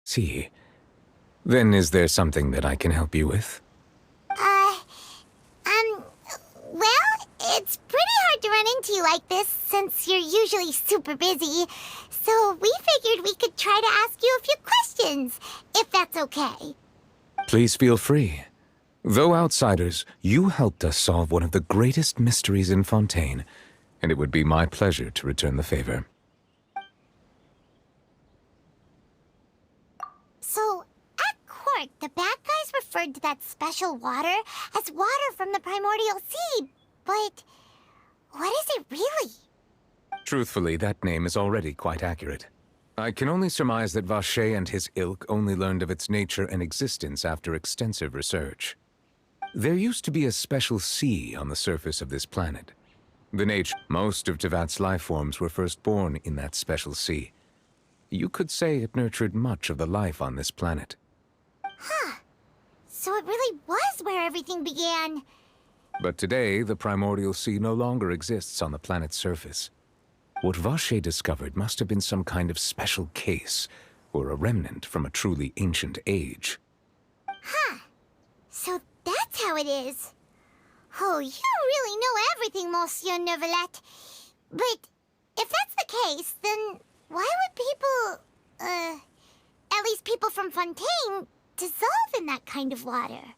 See. Then is there something that I can help you with? Well, it's pretty hard to run into you like this since you're usually super busy. So we figured we could try to ask you a few questions, if that's okay. Please feel free. Though outsiders, you helped us solve one of the greatest mysteries in Fontaine, and it would be my pleasure to return the favor. So, at court, the bad guys referred to that special water as water from the primordial sea, but what is it really? Truthfully, that name is already quite accurate. I can only surmise that Vacher and his ilk only learned of its nature and existence after extensive research. There used to be a special sea on the surface of this planet. Most of Tevat's life forms were first born in that special sea. You could say it nurtured much of the life on this planet. Huh. So it really was where everything began. But today, the primordial sea no longer exists on the planet's surface. What Vacher discovered must have been some kind of special case, or a remnant from a truly ancient age. Huh. So that's how it is. Oh, you really know everything, Monsieur Neuvillette. But if that's the case, then why would people, at least people from Fontaine, dissolve in that kind of water?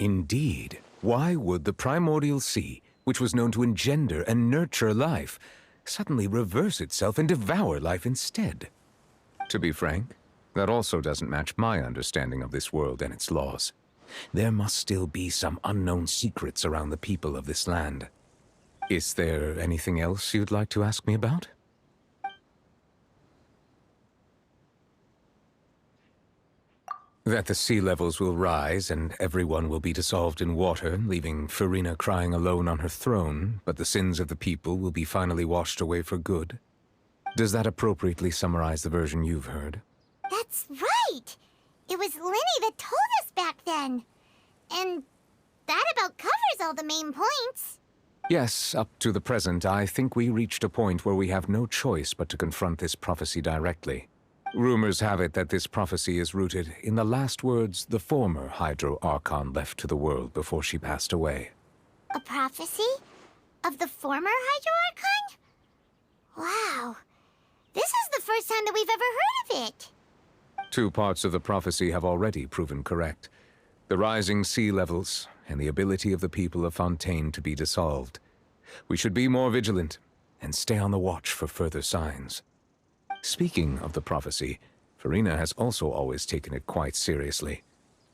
Indeed. Why would the primordial sea, which was known to engender and nurture life, suddenly reverse itself and devour life instead? To be frank, that also doesn't match my understanding of this world and its laws. There must still be some unknown secrets around the people of this land. Is there anything else you'd like to ask me about? That the sea levels will rise and everyone will be dissolved in water, leaving Farina crying alone on her throne, but the sins of the people will be finally washed away for good. Does that appropriately summarize the version you've heard? That's right! It was Linny that told us back then. And that about covers all the main points. Yes, up to the present, I think we reached a point where we have no choice but to confront this prophecy directly. Rumors have it that this prophecy is rooted in the last words the former Hydro Archon left to the world before she passed away. A prophecy? Of the former Hydro Archon? Wow. This is the first time that we've ever heard of it. Two parts of the prophecy have already proven correct. The rising sea levels and the ability of the people of Fontaine to be dissolved. We should be more vigilant and stay on the watch for further signs. Speaking of the prophecy, Farina has also always taken it quite seriously.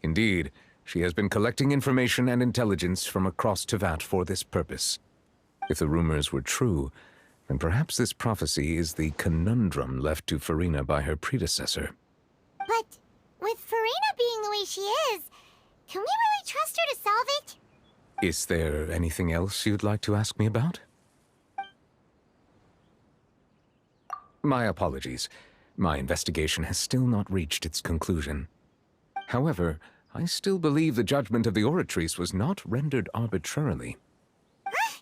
Indeed, she has been collecting information and intelligence from across Tevat for this purpose. If the rumors were true, then perhaps this prophecy is the conundrum left to Farina by her predecessor. But with Farina being the way she is, can we really trust her to solve it? Is there anything else you'd like to ask me about? My apologies. My investigation has still not reached its conclusion. However, I still believe the judgment of the Oratrice was not rendered arbitrarily. Huh?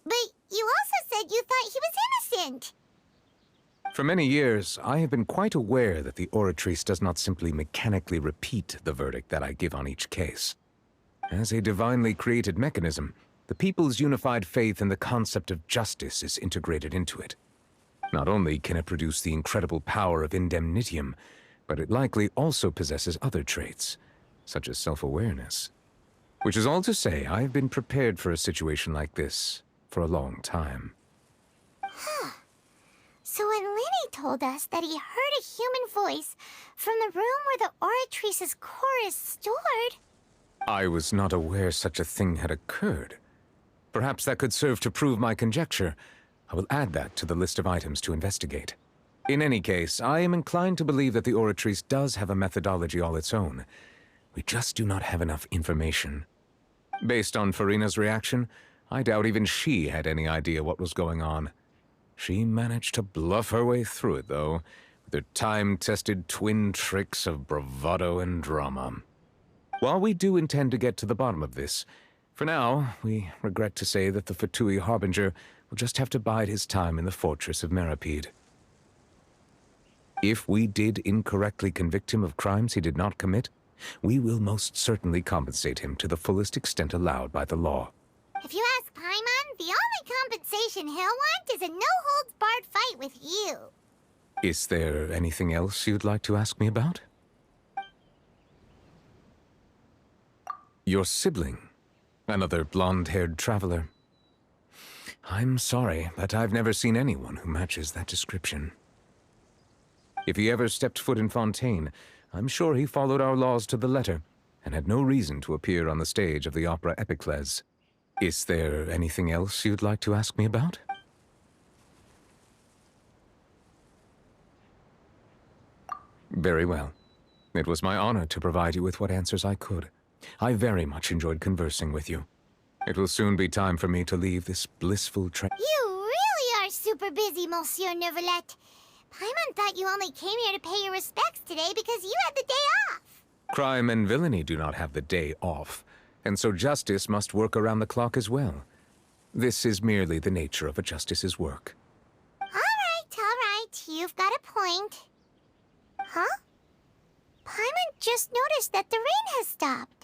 But you also said you thought he was innocent. For many years, I have been quite aware that the Oratrice does not simply mechanically repeat the verdict that I give on each case. As a divinely created mechanism, the people's unified faith in the concept of justice is integrated into it. Not only can it produce the incredible power of indemnitium, but it likely also possesses other traits, such as self-awareness. Which is all to say, I have been prepared for a situation like this for a long time. Huh. So when Linny told us that he heard a human voice from the room where the Oratrice's core is stored... I was not aware such a thing had occurred. Perhaps that could serve to prove my conjecture. I will add that to the list of items to investigate. In any case, I am inclined to believe that the Oratrice does have a methodology all its own. We just do not have enough information. Based on Farina's reaction, I doubt even she had any idea what was going on. She managed to bluff her way through it, though, with her time-tested twin tricks of bravado and drama. While we do intend to get to the bottom of this, for now, we regret to say that the Fatui Harbinger will just have to bide his time in the fortress of Meripede. If we did incorrectly convict him of crimes he did not commit, we will most certainly compensate him to the fullest extent allowed by the law. If you ask Paimon, the only compensation he'll want is a no-holds-barred fight with you. Is there anything else you'd like to ask me about? Your sibling, another blonde-haired traveler. I'm sorry, but I've never seen anyone who matches that description. If he ever stepped foot in Fontaine, I'm sure he followed our laws to the letter, and had no reason to appear on the stage of the opera Epicles. Is there anything else you'd like to ask me about? Very well. It was my honor to provide you with what answers I could. I very much enjoyed conversing with you. It will soon be time for me to leave this blissful You really are super busy, Monsieur Neuvillette. Paimon thought you only came here to pay your respects today because you had the day off. Crime and villainy do not have the day off, and so justice must work around the clock as well. This is merely the nature of a justice's work. All right. You've got a point. Huh? Paimon just noticed that the rain has stopped.